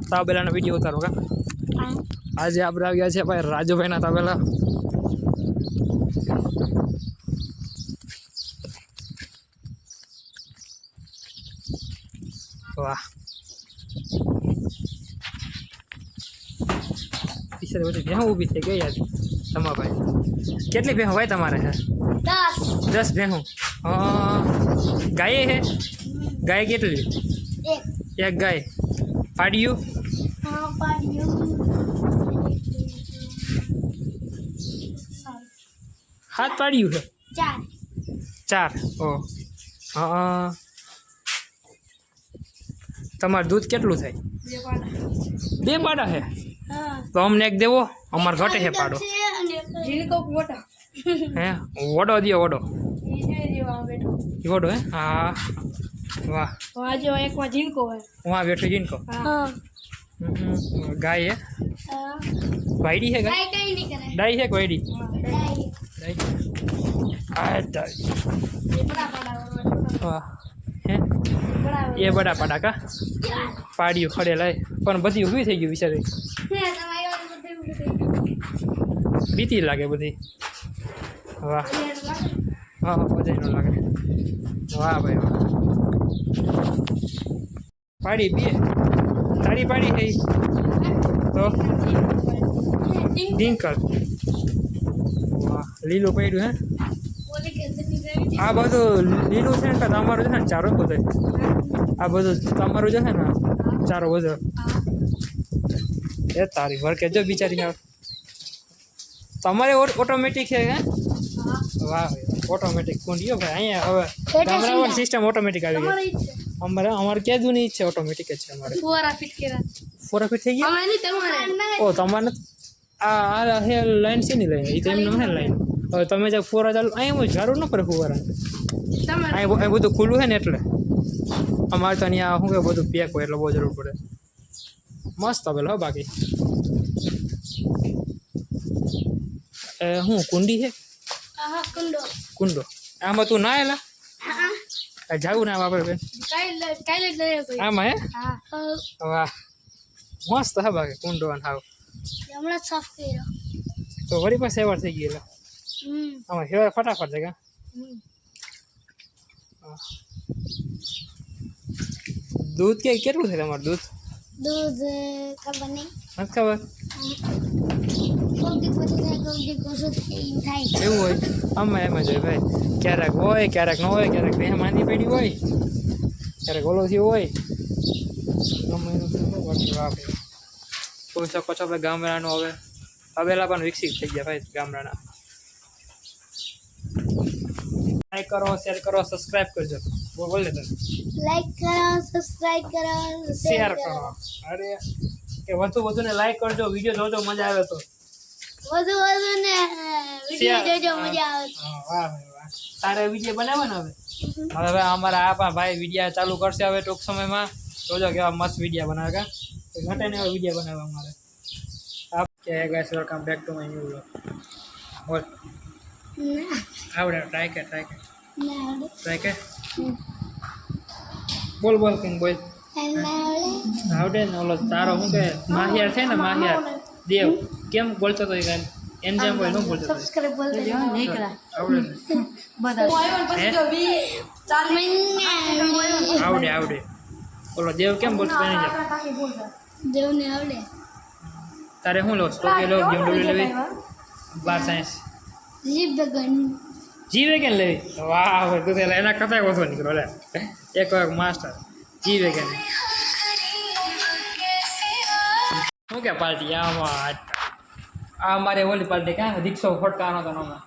તબેલાનો video ઉતારો કા આજે આપણે આવી ગયા છે ભાઈ રાજુભાઈના તબેલા વાહ ઈશ્વર બધી ભેહું ઊભી થઈ ગઈ યાર તમારા ભાઈ કેટલી ભેહું ભાઈ તમારે છે 10 ભેહું ગાય હે ગાય કેટલી એક ગાય પાડ્યું હાથ પાડ્યું છે ચાર ઓ હા તમારું દૂધ કેટલું થાય 2 પાડા છે તો અમને એક દેવો અમારે ઘટે છે પાડો હે વડો દો વડો વડો હે હા વાહ વहाँ बैठो जिनको गाय है वाइडी है गाय डाई है वाइडी वाह है ये बड़ा पड़ा का पाड़ियो खड़े लाए पर बधी ऊभी થઈ ગયું વિચારે બીતી લાગે બધી વાહ હા બધી ન લાગે વાહ ભાઈ વાહ પાડી બે તારી પાડી થઈ તો ડિંકલ વાહ લીલું પડ્યું હે આ બધું લીલું છે ને તમારું છે ને ચારો બધું આ બધું તમારું છે ને ચારો બધો એ તારી વર કે જો બિચારી આવે તમારે ઓટોમેટિક છે હે વાહ ઓટોમેટિક કુંડીઓ ભાઈ અહીંયા હવે ગામડામાં સિસ્ટમ ઓટોમેટિક આવી ગઈ અમારે કેદું ની છે ઓટોમેટિક જ છે અમારે ફોરા ફિટ થઈ ગયા ઓ તમારે આ હે લાઈન છે ની લાઈન એ તો એમને હે લાઈન હવે તમે જે ફોરા ચાલુ અહીંયા જરૂર ન પડે ફુવારા અહીં બધું ખુલ્લું છે ને એટલે અમારે તો અહીંયા શું કે બધું પેક હોય એટલે બહુ જરૂર પડે મસ્ત હવે હો બાકી હું કુંડી છે કુંડો આમાં તું ના એલા જાવું ના આપણે બેન આમાં હે વાહ મસ્ત હે બાકી કુંડો અને હાવ હમણાં સાફ કર્યો તો વળી પાસે સેવર થઈ ગયેલા આમાં સેવર ફટાફટ છે કા દૂધ કેટલું છે તમારું દૂધ ખબર નહીં નથી ખબર એવું હોય આમાં એમ જ હોય ભાઈ ક્યારેક હોય ક્યારેક ન હોય ક્યારેક મહેમાની પડી હોય ક્યારેક ઓલોથી હોય જોઈ શકો છો ભાઈ ગામડાનું હવે હવેલા પણ વિકસિત થઈ ગયા ભાઈ ગામડાના લાઈક કરો શેર કરો સબસ્ક્રાઇબ કરજો બોલ દે લાઈક કરો સબસ્ક્રાઇબ કરો શેર કરો અરે કે વધુ ને લાઈક કરજો વિડિયો જોજો મજા આવે તો વધુ ને વિડિયો જોજો મજા આવે વાહ વાહ તારે વિડિયો બનાવવાનો ને હવે અમારા આ ભાઈ વિડિયો ચાલુ કરશે હવે ટૂંક સમયમાં જોજો કેવા મસ્ત વિડિયો બનાવે કા ઘટે ને એવા વિડિયો બનાવવા અમારે આપ કે guys welcome back to my new vlog બોલ આવડે ટ્રાય કે બોલ કિંગ બોલ આવડે ને ઓલો તારો શું કે માહિયાર છે ને માહિયાર દેવ કેમ બોલતો તો એમ જેમ બોલ ન બોલતો સબસ્ક્રાઇબ બોલતો નહીં કરા આવડે ઓલો દેવ કેમ બોલતો એની જેમ દેવને આવડે તારે શું લો સ્ટોકે લો BMW લેવી 12 સાયન્સ G-Wagon લેવી વાહ તું તો એના કરતા ઓછો નીકળો લે એક માસ્ટર G-Wagon શું કે પાર્ટી આમાં આ અમારે ઓલી પાર્ટી ક્યાં રિક્ષો ફટકાનો હતો નોમાં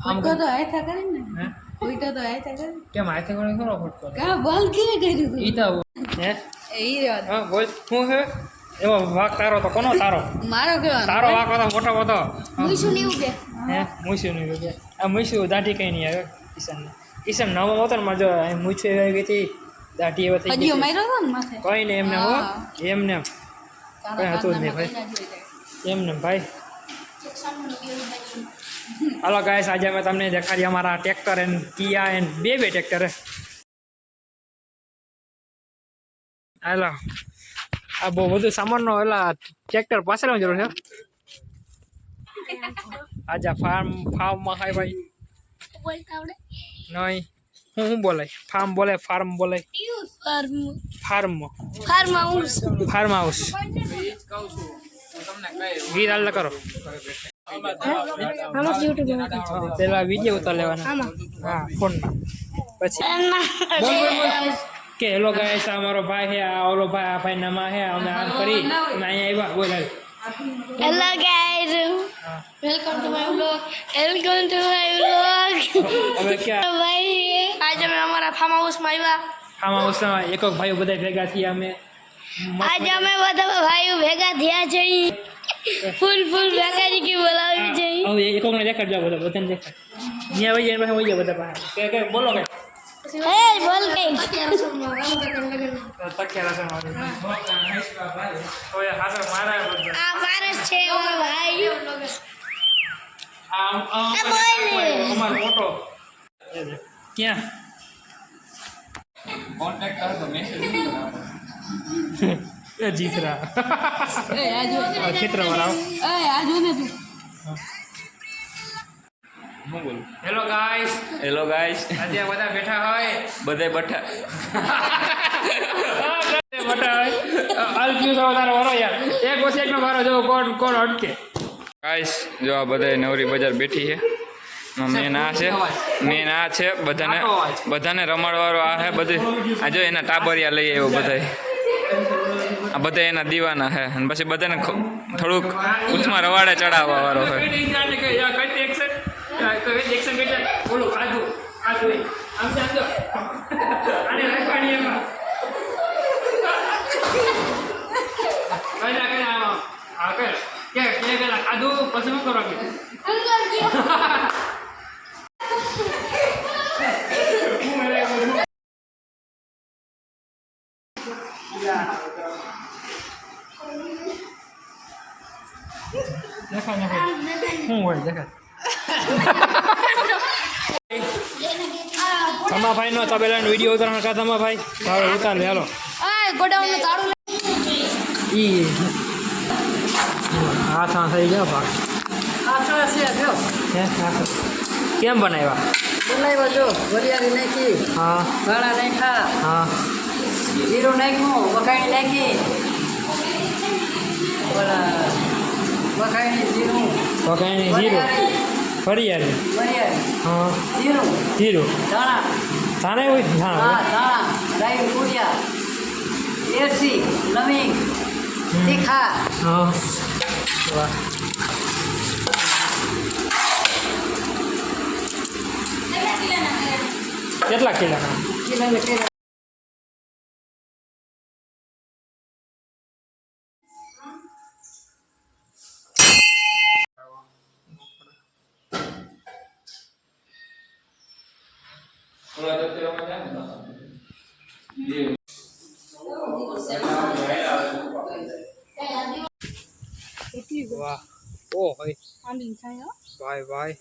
આમ તો આયથા કરે ને કોઈ તો આયથા કરે કેમ આયથા કરે થોડો ફટકો કા બોલ કે કર્યું ઈ તો હે હા બોલ શું હે એવો વાક તારો તો કોનો તારો મારો કેવાનો તારો વાક હતો મોટો હતો મુઈશું નહીં ઉગે હે મુઈશું નહીં ઉગે આ મુઈશું દાઢી કઈ નહીં આવે કિશન નવો હતો ને માજો મુઈશું આવી ગઈ હતી દાઢી એવો થઈ ગઈ માર્યો હતો ને માથે કોઈ નહીં એમને હો એમને કઈ હતું જ નહીં ભાઈ એમને ભાઈ હાલો ગાઈસ આજે અમે તમને દેખાડીએ અમારા ટ્રેક્ટર એન્ડ કિયા એન્ડ બે ટ્રેક્ટર હાલો આ બહુ બધું સામાનનો એલા ટ્રેક્ટર પાછળની જરૂર છે આજા ફાર્મમાં હાય ભાઈ બોલતા આવડે નહીં હું બોલાય ફાર્મ બોલાય ફાર્મ ફાર્મ હાઉસ ગીર હાલ કરો પેલા વિડીયો ઉતાર લેવાના હા ફોન પછી કે હેલો ગાઈસ આ મારો ભાઈ છે આ ઓલો ભાઈ આ ભાઈ નામાં છે અમે આમ કરી અમે અહીંયા આવ્યા બોલ hello guys welcome to my vlog હવે ક્યાં ભાઈ આજે અમે અમારા ફાર્મ હાઉસમાં આવ્યા ફાર્મ હાઉસમાં એક ભાઈઓ બધા ભેગા થયા અમે આજે અમે બધા ભાઈઓ ભેગા થયા છે ફૂલ ભેગા કે બોલાવી છે હવે એકને દેખાડજો બધા બધાને દેખાડ અહીંયા વઈ જાય વઈ જાય બધા પાસે કે બોલો કે એ બોલ કે તકેલા છે મારી તો એ હાજર મારા આ માણસ છે મારો ભાઈ અમારો મોટો ક્યાં કોન્ટેક્ટ કરો તો મેસેજ એ જીતરા ખેતરવાળા હું બોલું હેલો ગાઈસ હેલો ગાઈસ આજે બધા બેઠા હોય બધાય બઠા બેઠા હોય અલ્પ્યુ તો વધારે વરો યાર એક વર્ષ એકનો વારો જો કોણ અટકે ગાઈસ જો આ બધાય નવરી બજાર બેઠી છે મેન આ છે બધાને રમાડવાળો આ છે બધું આ જો એના ટાબરિયા લઈ આવ્યો બધાય આ બધા એના દીવાના છે અને પછી બધાને થોડુંક ઉચ્ચમાં રવાડે ચડાવવા વાળો હોય બોલો ખાધું આમ ચાલો આને રાખવાની એમાં કે ખાધું પછી શું કરવા દેખાય શું હોય દેખાય તમારા ભાઈ નો તબેલા વિડીયો ઉતારવાનો કા તમારા ભાઈ હવે ઉતાર લે હાલો ગોડાઉન નું તાળું ઈ હાથા થઈ ગયો ભાગ કેમ બનાવ્યા જો વરિયાળી નાખી હા ધાણા નાખ્યા હા જીરું નાખ્યું વઘાણી નાખી વઘાણી જીરું વઘાણી જીરું ફરિયાળી વરિયાળી હા જીરું જીરું ધાણા ધાણે હોય હા હા ધાણા રાઈ પૂરિયા એરસી લવિંગ તીખા હા વાહ કેટલા કિલોના કિલો કિલો વાહ ઓ હોય ભાઈ ભાઈ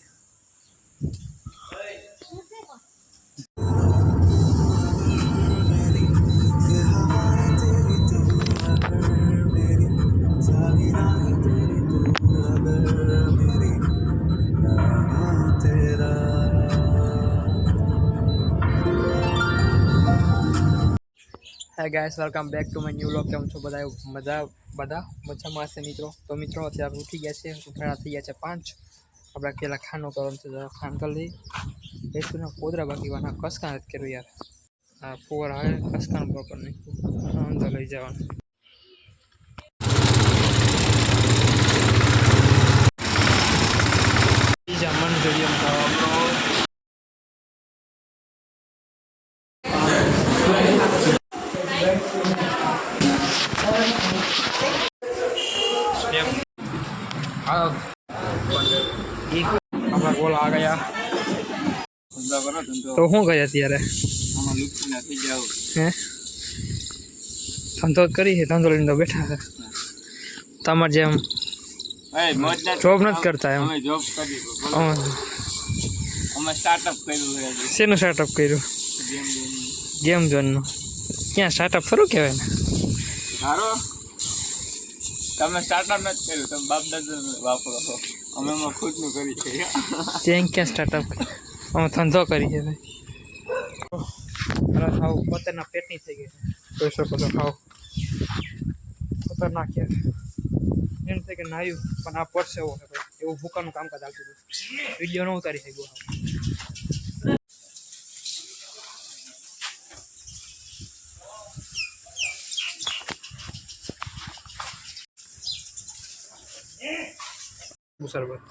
hi guys welcome back to my new vlog. કેમ છો બધા મજામાં હશે મિત્રો? તો મિત્રો અત્યારે આપણે ઉઠી ગયા છે, ઉઠાણા થઈ ગયા છે 5. આપણે પેલા ખાનો કરવાનું છે, ખાન કરી લઈ બેસુના કોદરા બાકી વાના કસકા નથી કર્યું યાર. હા ફોર આવે કસકાનું પ્રોપર નહીં અંદર લઈ જવાનું. બીજા મન જોઈએ આપણા ગોલ આ ગયા તો શું ગયા અત્યારે હે ધંધો જ કરી છે, ધંધો લઈને તો બેઠા છે. તમારે જેમ જોબ નથી કરતા એમ? શેનું સ્ટાર્ટઅપ કર્યું? ગેમ ઝોનનું. ક્યાં સ્ટાર્ટઅપ ખરું કહેવાય ને? ધારો તમે સ્ટાર્ટઅપ નથી કર્યું, તમે બાપ દાદા વાપરો છો, અમે એમાં ખુદનું કરી છે. ચેન્જ ક્યાં સ્ટાર્ટઅપ અમે ધંધો કરી છે ભાઈ. હાવ પોતાના પેટની થઈ ગઈ જોઈ શકો છો. હાવ ખતરનાક છે. એમ થાય કે નાયું પણ આ પડશે એવો છે ભાઈ. એવું ભૂકાનું કામકાજ આવતું હતું. વિડીયો ન ઉતારી શક્યો. મુસરબત